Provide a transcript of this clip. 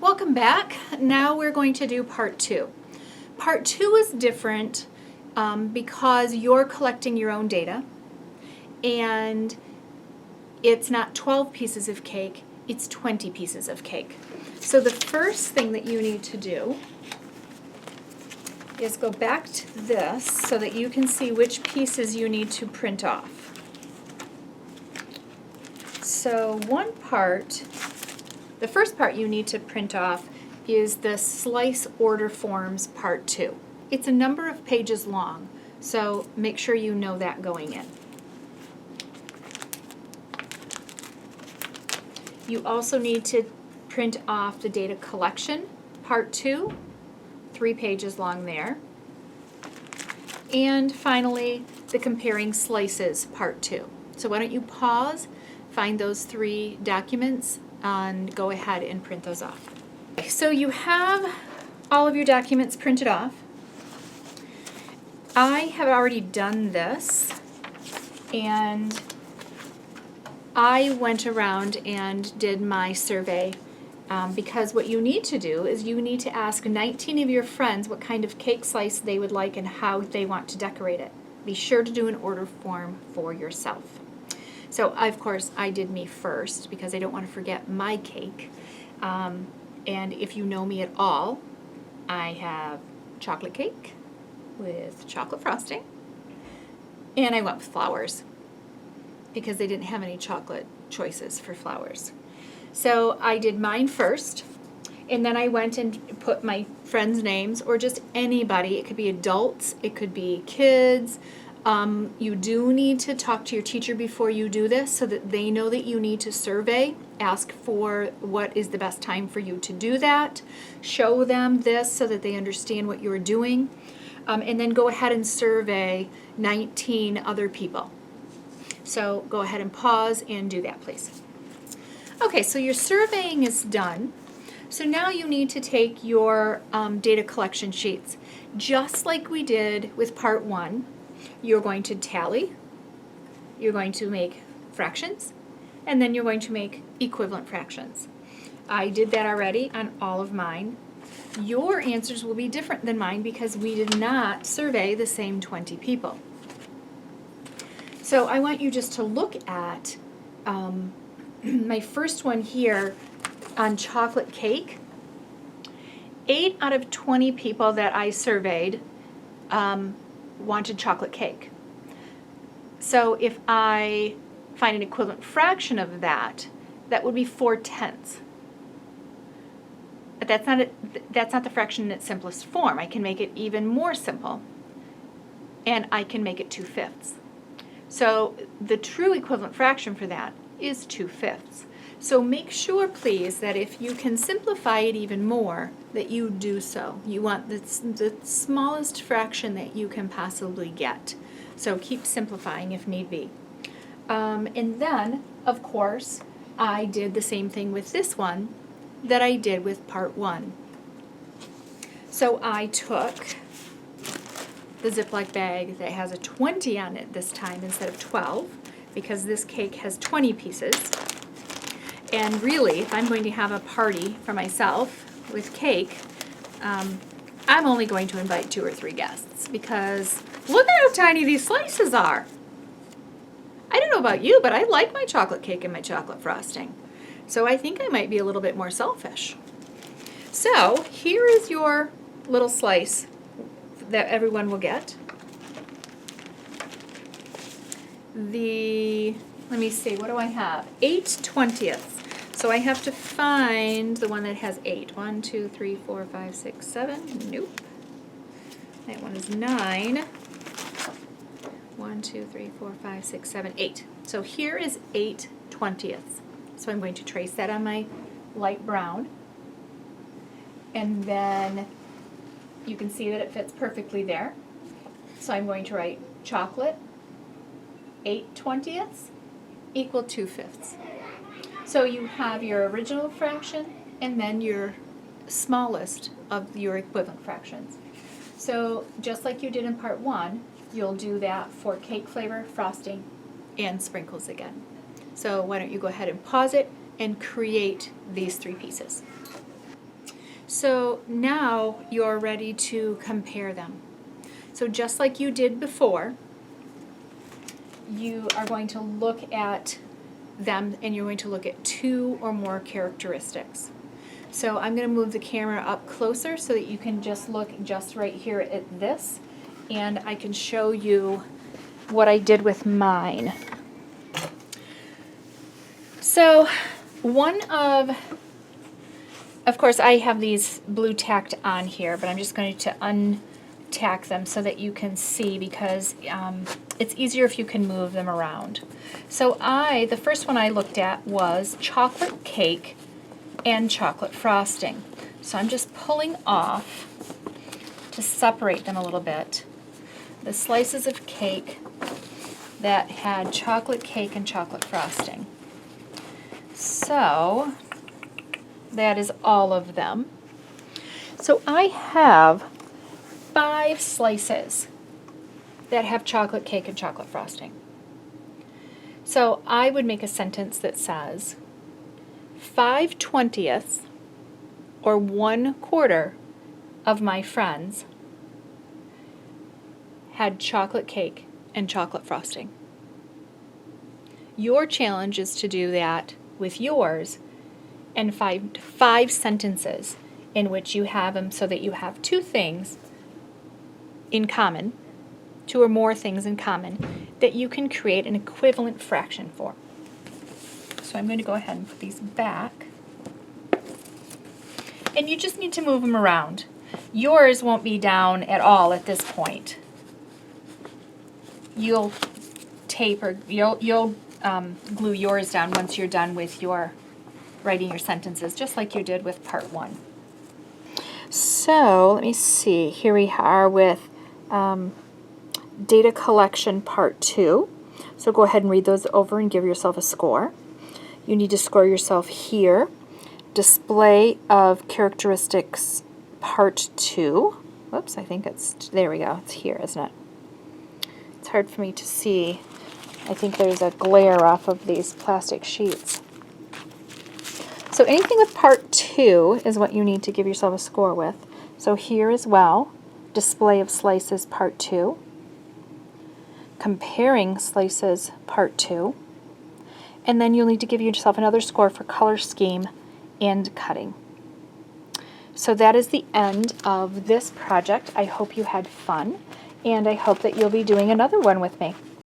Welcome back. Now we're going to do part two. Part two is different because you're collecting your own data, and it's not 12 pieces of cake, it's 20 pieces of cake. So the first thing that you need to do is go back to this so that you can see which pieces you need to print off. So the first part you need to print off is the Slice Order Forms Part 2. It's a number of pages long, so make sure you know that going in. You also need to print off the Data Collection Part 2, 3 pages long there. And finally, the Comparing Slices Part 2. So why don't you pause, find those 3 documents, and go ahead and print those off. So you have all of your documents printed off. I have already done this, and I went around and did my survey because what you need to do is you need to ask 19 of your friends what kind of cake slice they would like and how they want to decorate it. Be sure to do an order form for yourself. So, of course, I did me first because I don't want to forget my cake. And if you know me at all, I have chocolate cake with chocolate frosting. And I went with flowers because they didn't have any chocolate choices for flowers. So I did mine first. And then I went and put my friends' names, or just anybody. It could be adults, it could be kids. You do need to talk to your teacher before you do this so that they know that you need to survey. Ask for what is the best time for you to do that. Show them this so that they understand what you're doing. And then go ahead and survey 19 other people. So go ahead and pause and do that, please. Okay, so your surveying is done. So now you need to take your data collection sheets. Just like we did with part 1, you're going to tally, you're going to make fractions, and then you're going to make equivalent fractions. I did that already on all of mine. Your answers will be different than mine because we did not survey the same 20 people. So I want you just to look at my first one here on chocolate cake. 8 out of 20 people that I surveyed wanted chocolate cake. So if I find an equivalent fraction of that, that would be 4/10. But that's not the fraction in its simplest form. I can make it even more simple, and I can make it 2/5. So the true equivalent fraction for that is 2/5. So make sure, please, that if you can simplify it even more, that you do so. You want the smallest fraction that you can possibly get. So keep simplifying if need be. And then, of course, I did the same thing with this one that I did with part 1. So I took the Ziploc bag that has a 20 on it this time instead of 12, because this cake has 20 pieces. And really, if I'm going to have a party for myself with cake, I'm only going to invite 2 or 3 guests, because look at how tiny these slices are. I don't know about you, but I like my chocolate cake and my chocolate frosting. So I think I might be a little bit more selfish. So here is your little slice that everyone will get. Let me see, what do I have? 8/20. So I have to find the one that has 8. 1, 2, 3, 4, 5, 6, 7. Nope. That one is 9. 1, 2, 3, 4, 5, 6, 7, 8. So here is 8/20. So I'm going to trace that on my light brown. And then you can see that it fits perfectly there. So I'm going to write chocolate 8/20 equal 2/5. So you have your original fraction and then your smallest of your equivalent fractions. So just like you did in part 1, you'll do that for cake flavor, frosting, and sprinkles again. So why don't you go ahead and pause it and create these 3 pieces. So now you're ready to compare them. So just like you did before, you are going to look at them and you're going to look at 2 or more characteristics. So I'm going to move the camera up closer so that you can just look just right here at this, and I can show you what I did with mine. So one of course I have these blue tacked on here, but I'm just going to untack them so that you can see, because it's easier if you can move them around. So the first one I looked at was chocolate cake and chocolate frosting. So I'm just pulling off to separate them a little bit the slices of cake that had chocolate cake and chocolate frosting. So that is all of them. So I have 5 slices that have chocolate cake and chocolate frosting. So I would make a sentence that says 5/20 or 1/4 of my friends had chocolate cake and chocolate frosting. Your challenge is to do that with yours and five sentences in which you have them so that you have 2 things in common, 2 or more things in common, that you can create an equivalent fraction for. So I'm going to go ahead and put these back. And you just need to move them around. Yours won't be down at all at this point. You'll tape or you'll glue yours down once you're done with your writing your sentences, just like you did with part 1. So let me see. Here we are with data collection part 2. So go ahead and read those over and give yourself a score. You need to score yourself here. Display of characteristics part 2. Whoops, I think there we go. It's here, isn't it? It's hard for me to see. I think there's a glare off of these plastic sheets. So anything with part 2 is what you need to give yourself a score with. So here as well, display of slices part 2, comparing slices part 2, and then you'll need to give yourself another score for color scheme and cutting. So that is the end of this project. I hope you had fun, and I hope that you'll be doing another one with me.